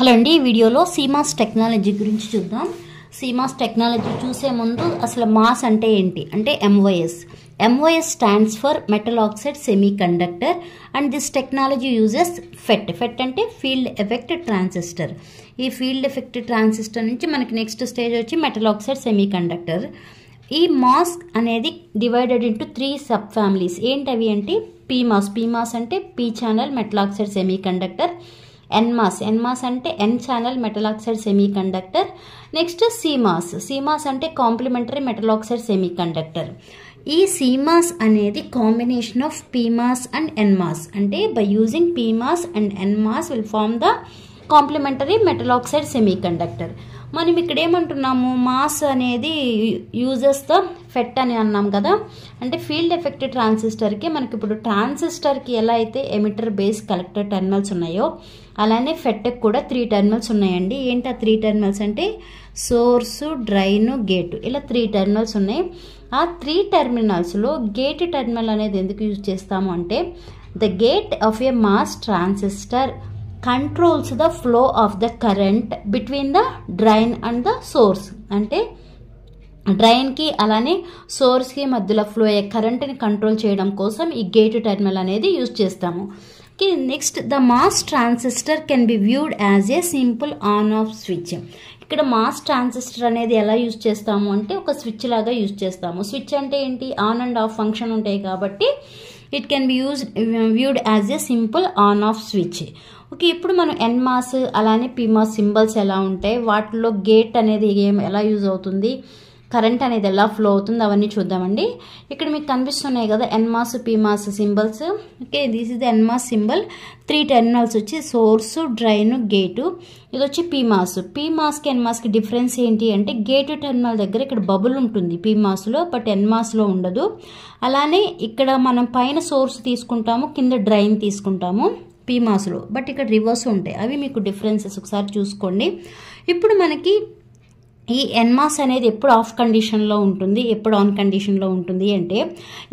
Hello అండి, ఈ వీడియోలో CMOS టెక్నాలజీ గురించి చూద్దాం. CMOS టెక్నాలజీ చూసే ముందు అసలు మాస్ అంటే ఏంటి అంటే MOS stands for metal oxide semiconductor and this technology uses FET అంటే ఫీల్డ్ ఎఫెక్ట్ ట్రాన్సిస్టర్. ఈ ఫీల్డ్ ఎఫెక్ట్ ట్రాన్సిస్టర్ నుంచి మనకి నెక్స్ట్ స్టేజ్ వచ్చి మెటల్ ఆక్సైడ్ సెమీ కండక్టర్. ఈ మాస్ అనేది డివైడెడ్ ఇంటూ 3 సబ్ ఫ్యామిలీస్. ఏంటవి అంటే PMOS అంటే P channel metal oxide semiconductor, NMOS అంటే N channel metal oxide semiconductor. Next CMOS అంటే complementary metal oxide semiconductor. ఈ CMOS అనేది combination of PMOS and NMOS. అంటే by using PMOS and NMOS will form the complementary metal oxide semiconductor. మనం ఇక్కడ ఏమంటున్నాము, MOS అనేది uses the FET అని అన్నాం కదా. అంటే ఫీల్డ్ ఎఫెక్ట్ ట్రాన్సిస్టర్కి మనకి ఇప్పుడు ట్రాన్సిస్టర్కి ఎలా అయితే ఎమిటర్ బేస్ కలెక్టర్ టెర్మినల్స్ ఉన్నాయో అలానే FETకి కూడా 3 టెర్మినల్స్ ఉన్నాయండి. ఏంటి ఆ 3 టెర్మినల్స్ అంటే సోర్సు, డ్రైను, గేటు, ఇలా 3 టెర్మినల్స్ ఉన్నాయి. ఆ 3 టెర్మినల్స్లో గేట్ టెర్మినల్ అనేది ఎందుకు యూజ్ చేస్తాము అంటే the gate of A MOS transistor controls the flow of the current between the drain and the source. అంటే డ్రైన్కి అలానే సోర్స్కి మధ్యలో ఫ్లో అయ్యే కరెంట్ని కంట్రోల్ చేయడం కోసం ఈ గేట్ టెర్మినల్ అనేది యూజ్ చేస్తాము. Next the MOS transistor can be viewed as a simple on off switch. ఇక్కడ మాస్ ట్రాన్సిస్టర్ అనేది ఎలా యూజ్ చేస్తాము అంటే ఒక స్విచ్ లాగా యూజ్ చేస్తాము. స్విచ్ అంటే ఏంటి, ఆన్ అండ్ ఆఫ్ ఫంక్షన్ ఉంటాయి కాబట్టి it can be viewed as a simple on off switch. Okay, ఇప్పుడు మనం NMOS అలానే PMOS సింబల్స్ ఎలా ఉంటాయి, వాటిలో గేట్ అనేది ఎలా యూజ్ అవుతుంది, కరెంట్ అనేది ఎలా ఫ్లో అవుతుంది, అవన్నీ చూద్దామండి. ఇక్కడ మీకు కనిపిస్తున్నాయి కదా NMOS PMOS symbols. Okay, this is the NMOS symbol. 3 terminals వచ్చి సోర్సు, డ్రైన్, గేటు. ఇది వచ్చి PMOSకి NMOSకి డిఫరెన్స్ ఏంటి అంటే గేటు టెర్మినల్ దగ్గర ఇక్కడ బబుల్ ఉంటుంది PMOSలో, బట్ NMOSలో ఉండదు. అలానే ఇక్కడ మనం పైన సోర్స్ తీసుకుంటాము, కింద డ్రైన్ తీసుకుంటాము PMOSలో, బట్ ఇక్కడ రివర్స్ ఉంటాయి. అవి మీకు డిఫరెన్సెస్ ఒకసారి చూసుకోండి. ఇప్పుడు మనకి ఈ NMOS అనేది ఎప్పుడు ఆఫ్ కండిషన్లో ఉంటుంది, ఎప్పుడు ఆన్ కండిషన్లో ఉంటుంది అంటే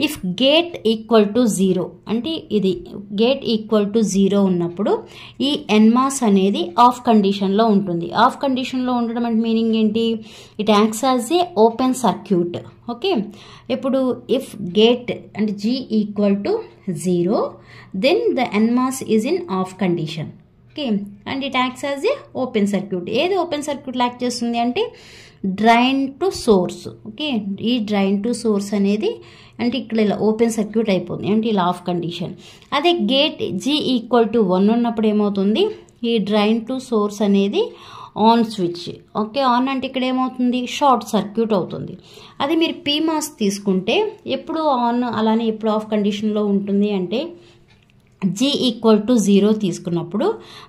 ఇఫ్ గేట్ ఈక్వల్ టు 0 అంటే ఇది గేట్ ఈక్వల్ టు 0 ఉన్నప్పుడు ఈ NMOS అనేది ఆఫ్ కండిషన్లో ఉంటుంది. ఆఫ్ కండిషన్లో ఉండడం అంటే మీనింగ్ ఏంటి, it acts as a open circuit. Okay, ఇప్పుడు ఇఫ్ గేట్ అంటే G equal to 0 then the NMOS is in off condition. Okay, and it acts as a open circuit. ఏది ఓపెన్ సర్క్యూట్ యాక్ట్ చేస్తుంది అంటే drain to source. Okay, ఈ drain to source అనేది అంటే ఇక్కడ ఇలా ఓపెన్ సర్క్యూట్ అయిపోతుంది అంటే ఇలా ఆఫ్ కండిషన్. అదే గేట్ G ఈక్వల్ టు 1 ఉన్నప్పుడు ఏమవుతుంది, ఈ డ్రైన్ టు సోర్స్ అనేది ఆన్ స్విచ్. ఓకే, ఆన్ అంటే ఇక్కడ ఏమవుతుంది, షార్ట్ సర్క్యూట్ అవుతుంది. అది మీరు PMOS తీసుకుంటే ఎప్పుడు ఆన్ అలానే ఎప్పుడు ఆఫ్ కండిషన్లో ఉంటుంది అంటే G ఈక్వల్ టు 0 తీసుకున్నప్పుడు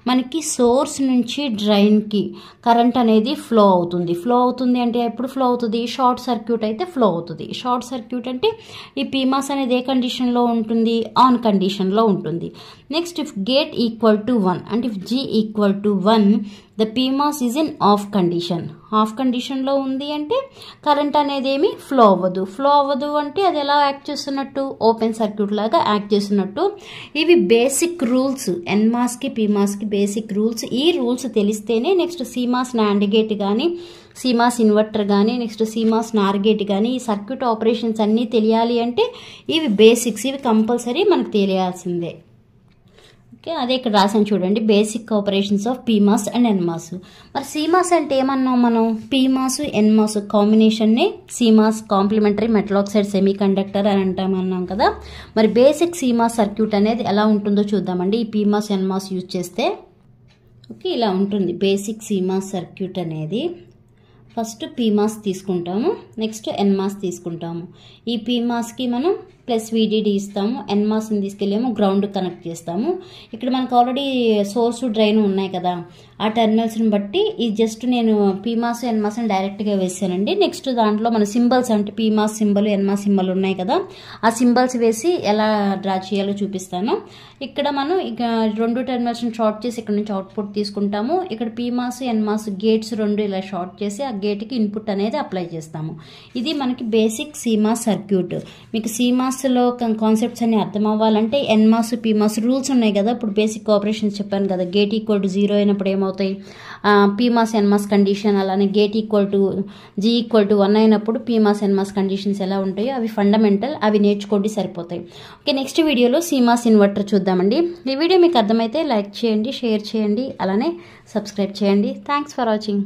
మనకి సోర్స్ నుంచి డ్రైన్కి కరెంట్ అనేది ఫ్లో అవుతుంది అంటే ఎప్పుడు ఫ్లో అవుతుంది, షార్ట్ సర్క్యూట్ అయితే ఫ్లో అవుతుంది. షార్ట్ సర్క్యూట్ అంటే ఈ PMOS అనేది ఏ కండిషన్లో ఉంటుంది, ఆన్ కండిషన్లో ఉంటుంది. Next if gate equal to 1 అంటే if G equal to 1 the PMOS is in off condition. Of కండిషన్లో ఉంది అంటే కరెంట్ అనేది ఏమి ఫ్లో అవ్వదు అంటే అది ఎలా యాక్ట్ చేస్తున్నట్టు, ఓపెన్ సర్క్యూట్ లాగా యాక్ట్ చేస్తున్నట్టు. ఇవి బేసిక్ రూల్స్, NMOSకి PMOSకి బేసిక్ రూల్స్. ఈ రూల్స్ తెలిస్తేనే నెక్స్ట్ CMOS NAND గేట్ కానీ, CMOS ఇన్వర్టర్ కానీ, నెక్స్ట్ CMOS NOR గేట్ కానీ, ఈ సర్క్యూట్ ఆపరేషన్స్ అన్నీ తెలియాలి అంటే ఇవి బేసిక్స్, ఇవి కంపల్సరీ మనకు తెలియాల్సిందే. ఓకే, అదే ఇక్కడ రాసాను చూడండి, basic operations of PMOS and NMOS. మరి CMOS అంటే ఏమన్నాం మనం, PMOS NMOS కాంబినేషన్ని CMOS complementary metal oxide semiconductor అని అంటామన్నాం కదా. మరి బేసిక్ CMOS సర్క్యూట్ అనేది ఎలా ఉంటుందో చూద్దామండి ఈ PMOS NMOS యూజ్ చేస్తే. ఓకే, ఇలా ఉంటుంది బేసిక్ CMOS సర్క్యూట్ అనేది. ఫస్ట్ PMOS తీసుకుంటాము, నెక్స్ట్ NMOS తీసుకుంటాము. ఈ PMOSకి మనం ప్లస్ VDD ఇస్తాము, NMOSని తీసుకెళ్ళేమో గ్రౌండ్ కనెక్ట్ చేస్తాము. ఇక్కడ మనకు ఆల్రెడీ సోర్సు, డ్రైన్ ఉన్నాయి కదా, ఆ టెర్మినల్స్ని బట్టి ఇది జస్ట్ నేను PMOS NMOSని డైరెక్ట్గా వేసానండి. నెక్స్ట్ దాంట్లో మన సింబల్స్ అంటే PMOS సింబల్, NMOS సింబల్ ఉన్నాయి కదా, ఆ సింబల్స్ వేసి ఎలా డ్రా చేయాలో చూపిస్తాను. ఇక్కడ మనం ఇక 2 టెర్మినల్స్ని షార్ట్ చేసి ఇక్కడ నుంచి అవుట్పుట్ తీసుకుంటాము. ఇక్కడ PMOS NMOS గేట్స్ 2 ఇలా షార్ట్ చేసి ఆ గేట్కి ఇన్పుట్ అనేది అప్లై చేస్తాము. ఇది మనకి బేసిక్ CMOS సర్క్యూట్. మీకు CMOS మాస్లో కాన్సెప్ట్స్ అన్ని అర్థం అవ్వాలంటే ఎన్ మాస్ పీ మాస్ రూల్స్ ఉన్నాయి కదా. ఇప్పుడు బేసిక్ ఆపరేషన్స్ చెప్పాను కదా, గేట్ ఈక్వల్ టు 0 అయినప్పుడు ఏమవుతాయి, PMOS NMOS condition, అలానే gate equal to G equal to 1 అయినప్పుడు PMOS NMOS conditions ఎలా ఉంటాయో అవి ఫండమెంటల్, అవి నేర్చుకోండి సరిపోతాయి. ఓకే, నెక్స్ట్ వీడియోలో సీమాస్ ఇన్వర్టర్ చూద్దామండి. ఈ వీడియో మీకు అర్థమైతే లైక్ చేయండి, షేర్ చేయండి, అలానే సబ్స్క్రైబ్ చేయండి. Thanks for watching.